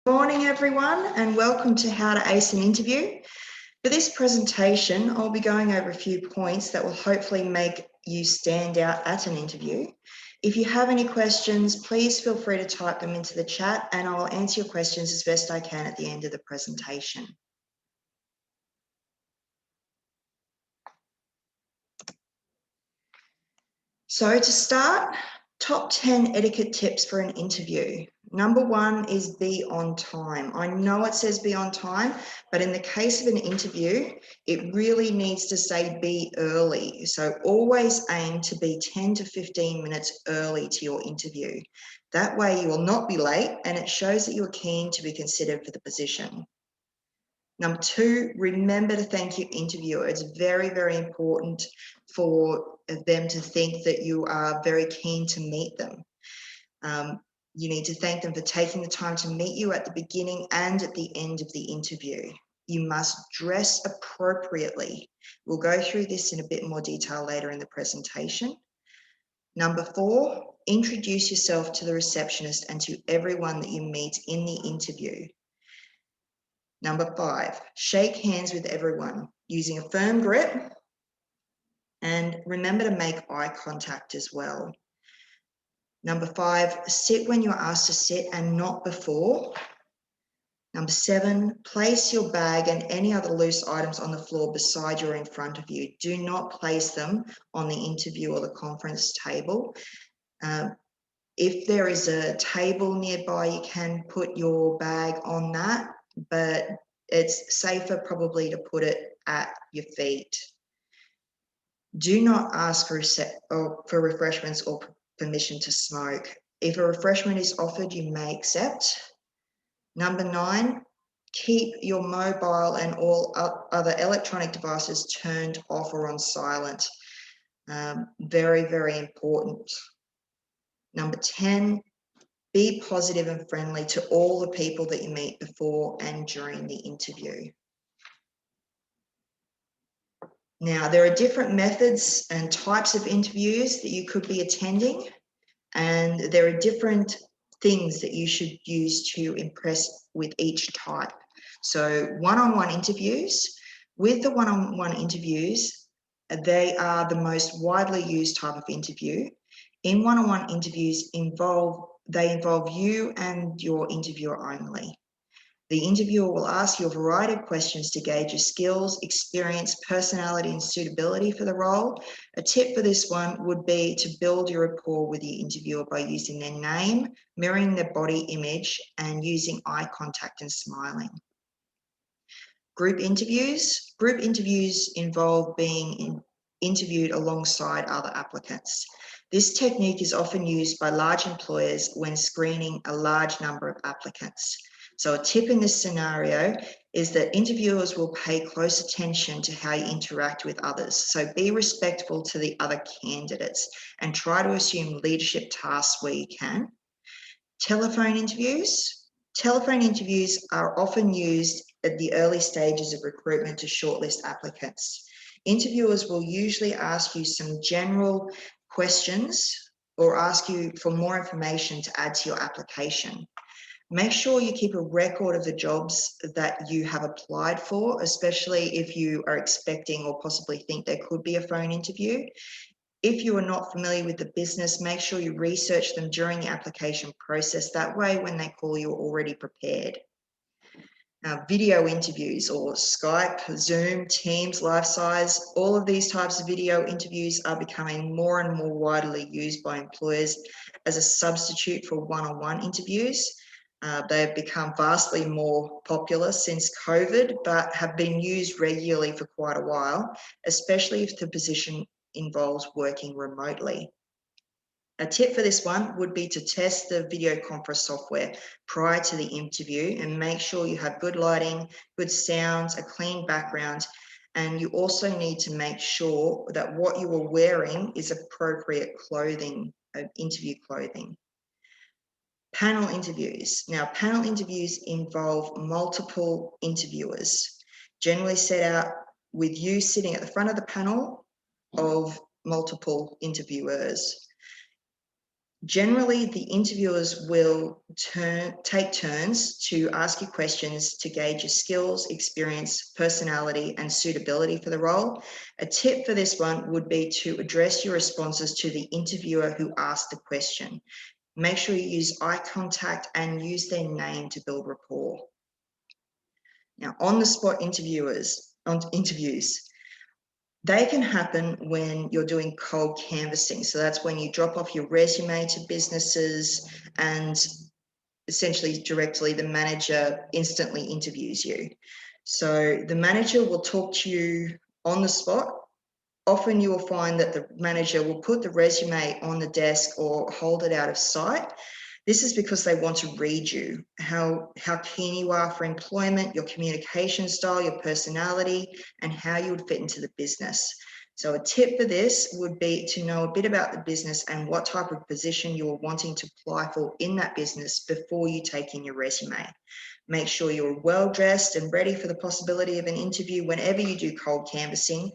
Morning everyone, and welcome to How to Ace an Interview. For this presentation, I'll be going over a few points that will hopefully make you stand out at an interview. If you have any questions, please feel free to type them into the chat and I'll answer your questions as best I can at the end of the presentation. So to start, top 10 etiquette tips for an interview. Number one is be on time. I know it says be on time, but in the case of an interview, it really needs to say be early. So always aim to be 10 to 15 minutes early to your interview. That way you will not be late and it shows that you're keen to be considered for the position. Number two, remember to thank your interviewer. It's very, very important for them to think that you are very keen to meet them. You need to thank them for taking the time to meet you at the beginning and at the end of the interview. You must dress appropriately. We'll go through this in a bit more detail later in the presentation. Number four, introduce yourself to the receptionist and to everyone that you meet in the interview. Number five, shake hands with everyone using a firm grip and remember to make eye contact as well. Number five, sit when you're asked to sit and not before. Number seven, place your bag and any other loose items on the floor beside you or in front of you. Do not place them on the interview or the conference table. If there is a table nearby, you can put your bag on that, but it's safer probably to put it at your feet. Do not ask for refreshments or permission to smoke. If a refreshment is offered, you may accept. Number nine, keep your mobile and all other electronic devices turned off or on silent. Very, very important. Number 10, be positive and friendly to all the people that you meet before and during the interview. Now, there are different methods and types of interviews that you could be attending, and there are different things that you should use to impress with each type. So one-on-one interviews, with the one-on-one interviews, they are the most widely used type of interview. In one-on-one interviews, they involve you and your interviewer only. The interviewer will ask you a variety of questions to gauge your skills, experience, personality, and suitability for the role. A tip for this one would be to build your rapport with your interviewer by using their name, mirroring their body image, and using eye contact and smiling. Group interviews. Group interviews involve being interviewed alongside other applicants. This technique is often used by large employers when screening a large number of applicants. So a tip in this scenario is that interviewers will pay close attention to how you interact with others. So be respectful to the other candidates and try to assume leadership tasks where you can. Telephone interviews. Telephone interviews are often used at the early stages of recruitment to shortlist applicants. Interviewers will usually ask you some general questions or ask you for more information to add to your application. Make sure you keep a record of the jobs that you have applied for, especially if you are expecting or possibly think there could be a phone interview. If you are not familiar with the business, make sure you research them during the application process. That way, when they call, you're already prepared. Video interviews or Skype, Zoom, Teams, LifeSize, all of these types of video interviews are becoming more and more widely used by employers as a substitute for one-on-one interviews. They have become vastly more popular since COVID, but have been used regularly for quite a while, especially if the position involves working remotely. A tip for this one would be to test the video conference software prior to the interview and make sure you have good lighting, good sounds, a clean background, and you also need to make sure that what you are wearing is appropriate clothing, interview clothing. Panel interviews. Now, panel interviews involve multiple interviewers, generally set out with you sitting at the front of the panel of multiple interviewers. Generally, the interviewers will take turns to ask you questions to gauge your skills, experience, personality, and suitability for the role. A tip for this one would be to address your responses to the interviewer who asked the question. Make sure you use eye contact and use their name to build rapport. Now, on-the-spot interviews, they can happen when you're doing cold canvassing. So that's when you drop off your resume to businesses and essentially directly the manager instantly interviews you. So the manager will talk to you on the spot. Often you will find that the manager will put the resume on the desk or hold it out of sight. This is because they want to read you, how keen you are for employment, your communication style, your personality, and how you would fit into the business. So a tip for this would be to know a bit about the business and what type of position you are wanting to apply for in that business before you take in your resume. Make sure you're well dressed and ready for the possibility of an interview whenever you do cold canvassing.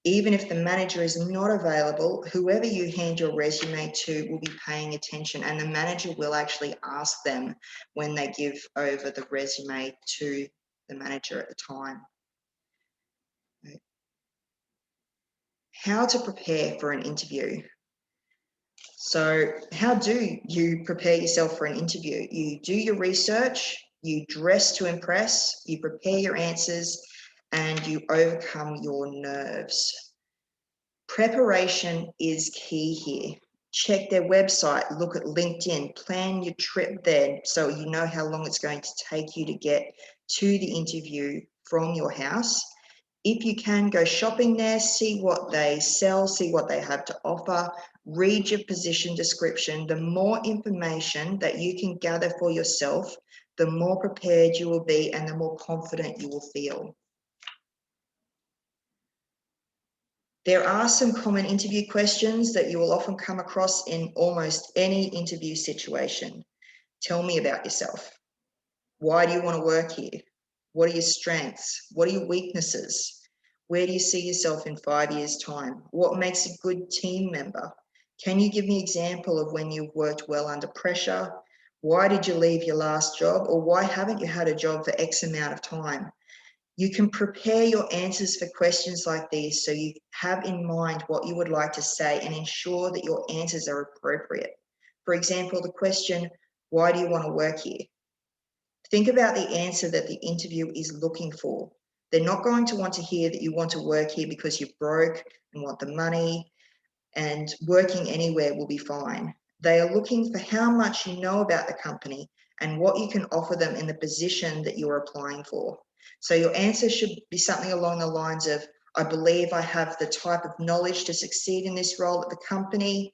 Even if the manager is not available, whoever you hand your resume to will be paying attention, and the manager will actually ask them when they give over the resume to the manager at the time. How to prepare for an interview. So how do you prepare yourself for an interview? You do your research, you dress to impress, you prepare your answers, and you overcome your nerves. Preparation is key here. Check their website, look at LinkedIn, plan your trip there so you know how long it's going to take you to get to the interview from your house. If you can, go shopping there, see what they sell, see what they have to offer, read your position description. The more information that you can gather for yourself, the more prepared you will be and the more confident you will feel. There are some common interview questions that you will often come across in almost any interview situation. Tell me about yourself. Why do you want to work here? What are your strengths? What are your weaknesses? Where do you see yourself in 5 years' time? What makes a good team member? Can you give me an example of when you've worked well under pressure? Why did you leave your last job? Or why haven't you had a job for X amount of time? You can prepare your answers for questions like these so you have in mind what you would like to say and ensure that your answers are appropriate. For example, the question, why do you want to work here? Think about the answer that the interview is looking for. They're not going to want to hear that you want to work here because you're broke and want the money, and working anywhere will be fine. They are looking for how much you know about the company and what you can offer them in the position that you're applying for. So your answer should be something along the lines of, I believe I have the type of knowledge to succeed in this role at the company.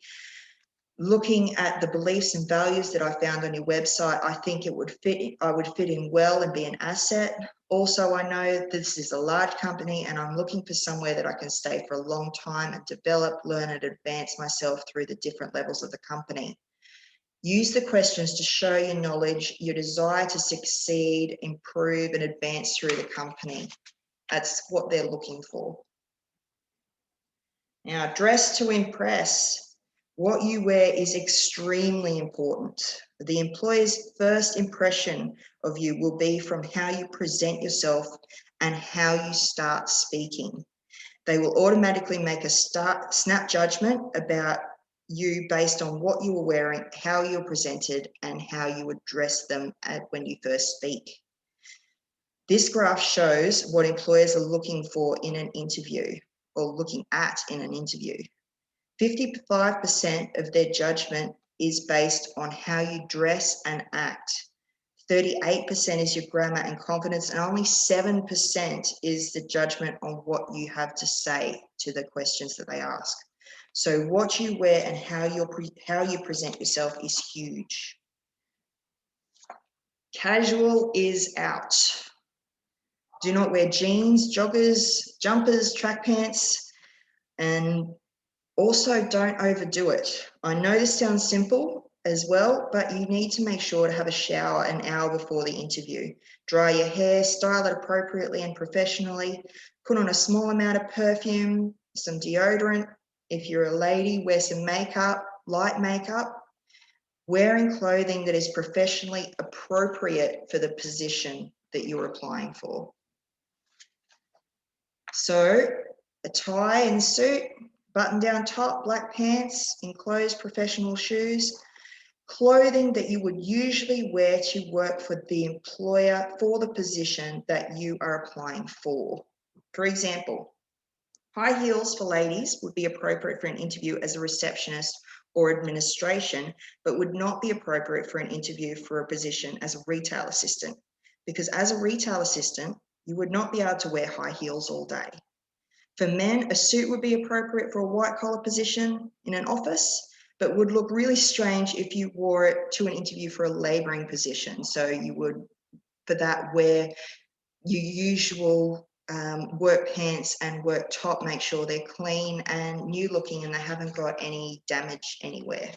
Looking at the beliefs and values that I found on your website, I think I would fit in well and be an asset. Also, I know this is a large company and I'm looking for somewhere that I can stay for a long time and develop, learn, and advance myself through the different levels of the company. Use the questions to show your knowledge, your desire to succeed, improve, and advance through the company. That's what they're looking for. Now, dress to impress. What you wear is extremely important. The employer's first impression of you will be from how you present yourself and how you start speaking. They will automatically make a snap judgment about you based on what you were wearing, how you're presented, and how you address them when you first speak. This graph shows what employers are looking for in an interview or looking at in an interview. 55% of their judgment is based on how you dress and act. 38% is your grammar and confidence, and only 7% is the judgment on what you have to say to the questions that they ask. So what you wear and how you present yourself is huge. Casual is out. Do not wear jeans, joggers, jumpers, track pants, and also don't overdo it. I know this sounds simple as well, but you need to make sure to have a shower an hour before the interview. Dry your hair, style it appropriately and professionally, put on a small amount of perfume, some deodorant. If you're a lady, wear some makeup, light makeup. Wearing clothing that is professionally appropriate for the position that you're applying for. So a tie and suit, button-down top, black pants, enclosed professional shoes, clothing that you would usually wear to work for the employer for the position that you are applying for. For example, high heels for ladies would be appropriate for an interview as a receptionist or administration, but would not be appropriate for an interview for a position as a retail assistant, because as a retail assistant, you would not be able to wear high heels all day. For men, a suit would be appropriate for a white-collar position in an office, but would look really strange if you wore it to an interview for a labouring position. So you would, for that, wear your usual work pants and work top, make sure they're clean and new looking and they haven't got any damage anywhere.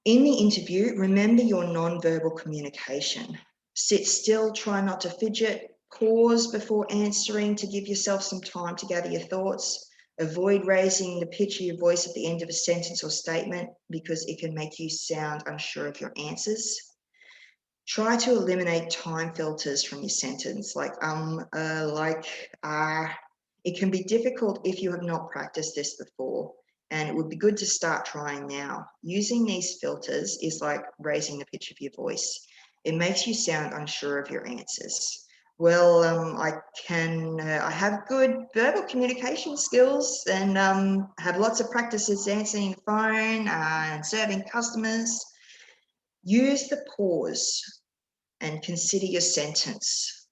In the interview, remember your non-verbal communication. Sit still, try not to fidget, pause before answering to give yourself some time to gather your thoughts. Avoid raising the pitch of your voice at the end of a sentence or statement because it can make you sound unsure of your answers. Try to eliminate time filters from your sentence, like It can be difficult if you have not practiced this before, and it would be good to start trying now. Using these filters is like raising the pitch of your voice. It makes you sound unsure of your answers. Well, I have good verbal communication skills and have lots of practices answering the phone and serving customers. Use the pause and consider your sentence.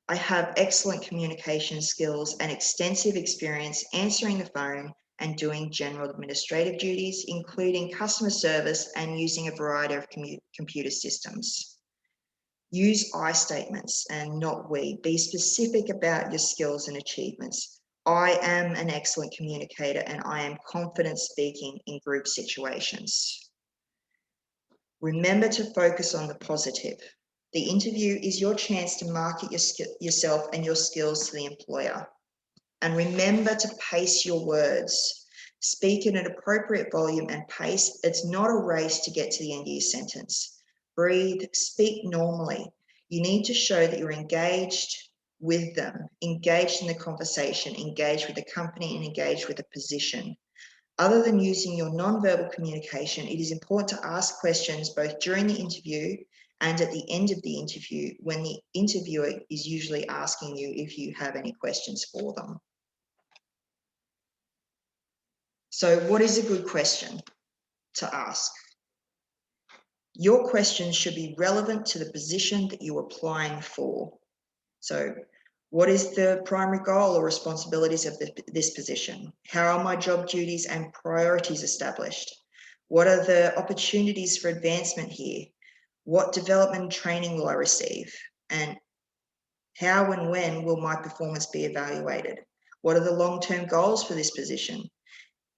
I have excellent communication skills and extensive experience answering the phone and doing general administrative duties, including customer service and using a variety of computer systems. Use I statements and not we. Be specific about your skills and achievements. I am an excellent communicator and I am confident speaking in group situations. Remember to focus on the positive. The interview is your chance to market yourself and your skills to the employer. And remember to pace your words. Speak in an appropriate volume and pace. It's not a race to get to the end of your sentence. Breathe, speak normally. You need to show that you're engaged with them, engaged in the conversation, engaged with the company, and engaged with the position. Other than using your non-verbal communication, it is important to ask questions both during the interview and at the end of the interview when the interviewer is usually asking you if you have any questions for them. So what is a good question to ask? Your questions should be relevant to the position that you're applying for. So what is the primary goal or responsibilities of this position? How are my job duties and priorities established? What are the opportunities for advancement here? What development and training will I receive? And how and when will my performance be evaluated? What are the long-term goals for this position?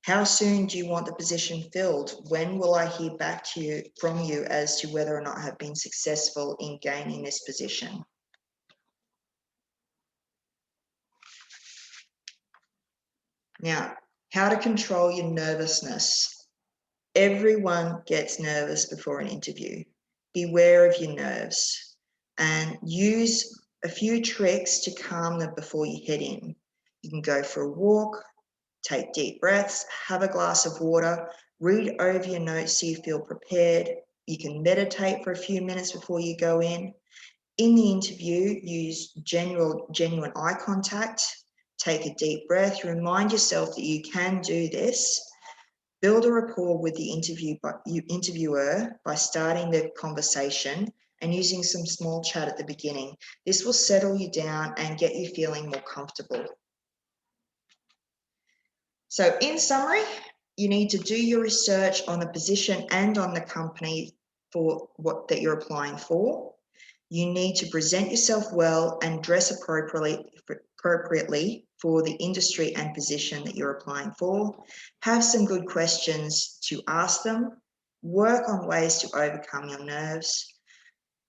How soon do you want the position filled? When will I hear back from you as to whether or not I have been successful in gaining this position? Now, how to control your nervousness. Everyone gets nervous before an interview. Beware of your nerves and use a few tricks to calm them before you head in. You can go for a walk, take deep breaths, have a glass of water, read over your notes so you feel prepared. You can meditate for a few minutes before you go in. In the interview, use genuine eye contact, take a deep breath, remind yourself that you can do this. Build a rapport with the interviewer by starting the conversation and using some small chat at the beginning. This will settle you down and get you feeling more comfortable. So in summary, you need to do your research on the position and on the company for that you're applying for. You need to present yourself well and dress appropriately for the industry and position that you're applying for. Have some good questions to ask them. Work on ways to overcome your nerves.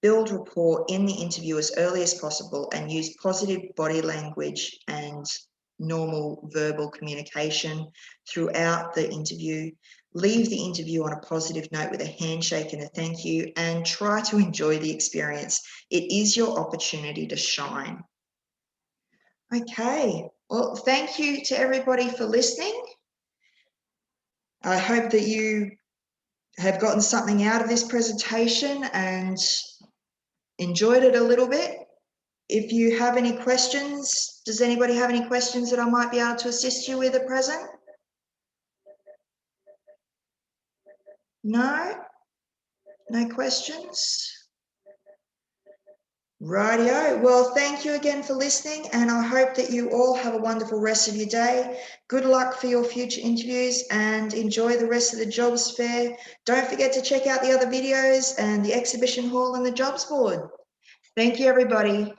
Build rapport in the interview as early as possible and use positive body language and normal verbal communication throughout the interview. Leave the interview on a positive note with a handshake and a thank you, and try to enjoy the experience. It is your opportunity to shine. Okay, well, thank you to everybody for listening. I hope that you have gotten something out of this presentation and enjoyed it a little bit. If you have any questions, does anybody have any questions that I might be able to assist you with at present? No? No questions? Rightio. Well, thank you again for listening, and I hope that you all have a wonderful rest of your day. Good luck for your future interviews and enjoy the rest of the jobs fair. Don't forget to check out the other videos and the exhibition hall and the jobs board. Thank you, everybody.